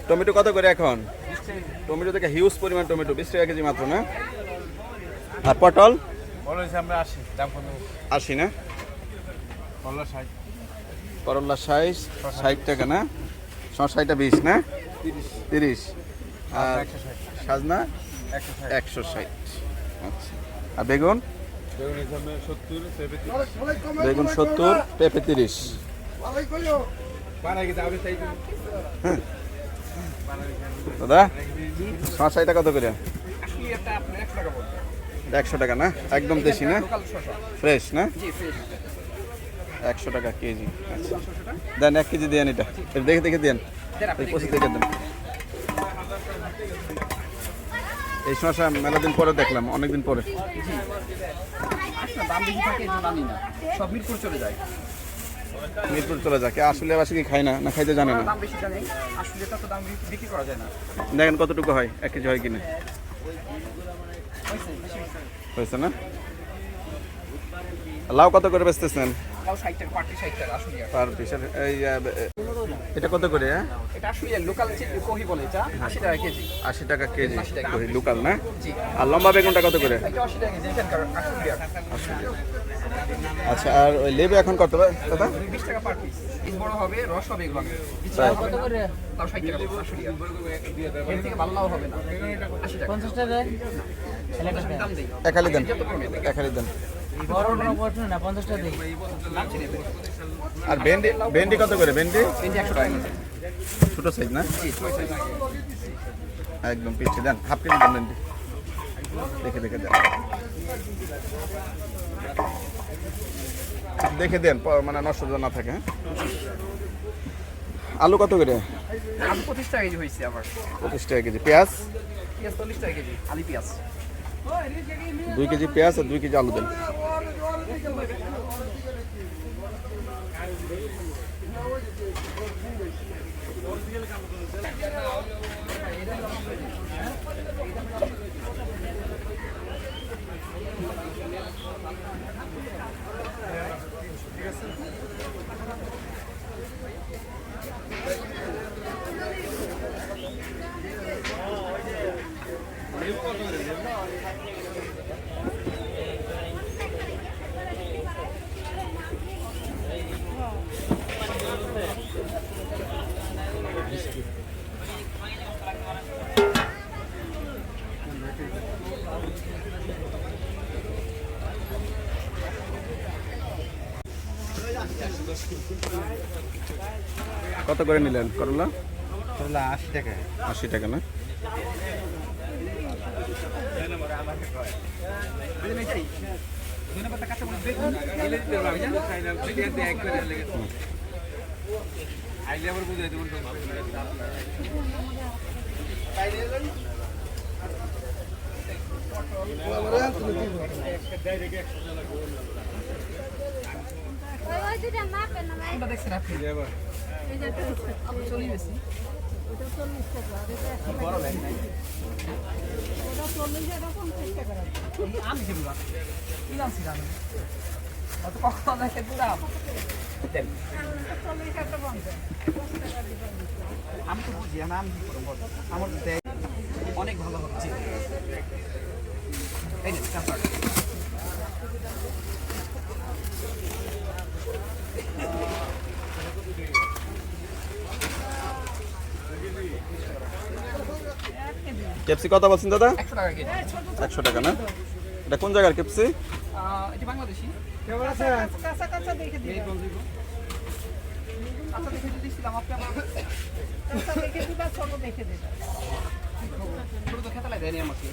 Tomato কত করে এখন? টমেটো থেকে হিউজ পরিমাণ টমেটো, 20 টাকা কেজি মাত্র না? আর পটল? আমরা 80 দাম কত? 80 না? করলা 60, করলা 60 টাকা না? শসাটা 20 না? 30। আর 160, সাজনা 160, 160। আচ্ছা। আর বেগুন? বেগুন হিসাবে 70, পেঁপে 30। বেগুন 70, পেঁপে 30। বানাই গেছে আপনি তাই দাদা শসাটা কত করে? আসলে এটা আপনার 100 টাকা পড়বে। 100 টাকা না? একদম দেশি না? লোকাল শসা। ফ্রেশ না? জি ফ্রেশ। 100 টাকা কেজি। আচ্ছা দেন 1 কেজি দেন, এটা দেখে দেখে দেন, দেন আপনি এই 25 থেকে দেন। এই শসা মেলা দিন পরে দেখলাম, অনেকদিন পরে। আসলে দাম বেশি থাকে এই জন্য আনি না, সব মিরপুর চলে যায়। মিরপুর চলে যায়, কে আসলে বাসে কি খায় না, না খাইতে জানে না? দাম বেশি জানে, আসলে এটা তো দাম বিক্রি করা যায় না। দেখেন কতটুকু হয়, 1 কেজি হয় কিনা। হয়েছে বেশি হয়েছে। হয়েছে না? লাউ কত করে বেচতেছেন? তাও 60 টাকা, পাটি 60 টাকা আসলে। Per piece. এই এটা কত করে? এটা আসলে লোকাল যে কহি বলে, এটা 80 টাকা কেজি। 80 টাকা কেজি। 80 টাকা। ওই লোকাল না? জি। আর লম্বা বেগুনটা কত করে? এটা 80 টাকা কেজি, এখানকার 80 টাকা। আচ্ছা, আর ওই লেবু এখন কত দাদা? 20 টাকা পার পিস। পিস বড় হবে, রস হবে এগুলো। তাই? কত করে? তাও 60 টাকা, 80 টাকা। এর থেকে ভালো লাভ হবে না। 80 টাকা। 50 টাকা দাম দেই। একালি দেন, একালি দেন। বড় বড় বটন না 50 টাকা দিই। দাম চিনি দেই। আর ভেন্ডি, ভেন্ডি কত করে? ভেন্ডি কেজি 100 টাকা কেজি। ছোট সাইজ না? জি, ছোট সাইজ। একদম পিছিয়ে দেন, হাফ কেজি দেন ভেন্ডি, দেখে দেখে দেন, দেখে দেন মানে নষ্ট যেন না থাকে। হ্যাঁ? আলু কত করে? আলু 25 টাকা কেজি হয়েছে আবার। 25 টাকা কেজি। পেঁয়াজ? পেঁয়াজ 40 টাকা কেজি, আলি পেঁয়াজ। 2 কেজি পেঁয়াজ আর 2 কেজি আলু দেন। কত করে নিলেন করলা? করলা 80 টাকা। 80 টাকা না? ধন্যবাদ। কাঁচা মরিচ বেগুন এলে দিতে হবে, জানেন? ফাইনাল দিয়ে এক করে লেগে আইলে আবার বুঝাই দেবো। কোনটা দেখছেন আপনি? আপনি চলেই বেশি বড় ব্যাগ নাই। আমি যেগুলো কিলাম ছিলাম অত কখন দেখে পুরাম। আমি তো বুঝি, আমি কি করবো বল? আমার দেয় অনেক ভালো হচ্ছে। এই যে চাপার কেপসি কত বলছেন দাদা? 100 টাকা কেজি। 100 টাকা না? এটা কোন জায়গার কেপসি? এটা বাংলাদেশি। কাঁচা কাঁচা দেখে দিই। আচ্ছা দেখে দিয়েছিলাম আপনি আমার কাঁচা দেখে দিবা, ছোট দেখে দিবা। ছোট তো খেতে লাগে দেয়নি আমাকে।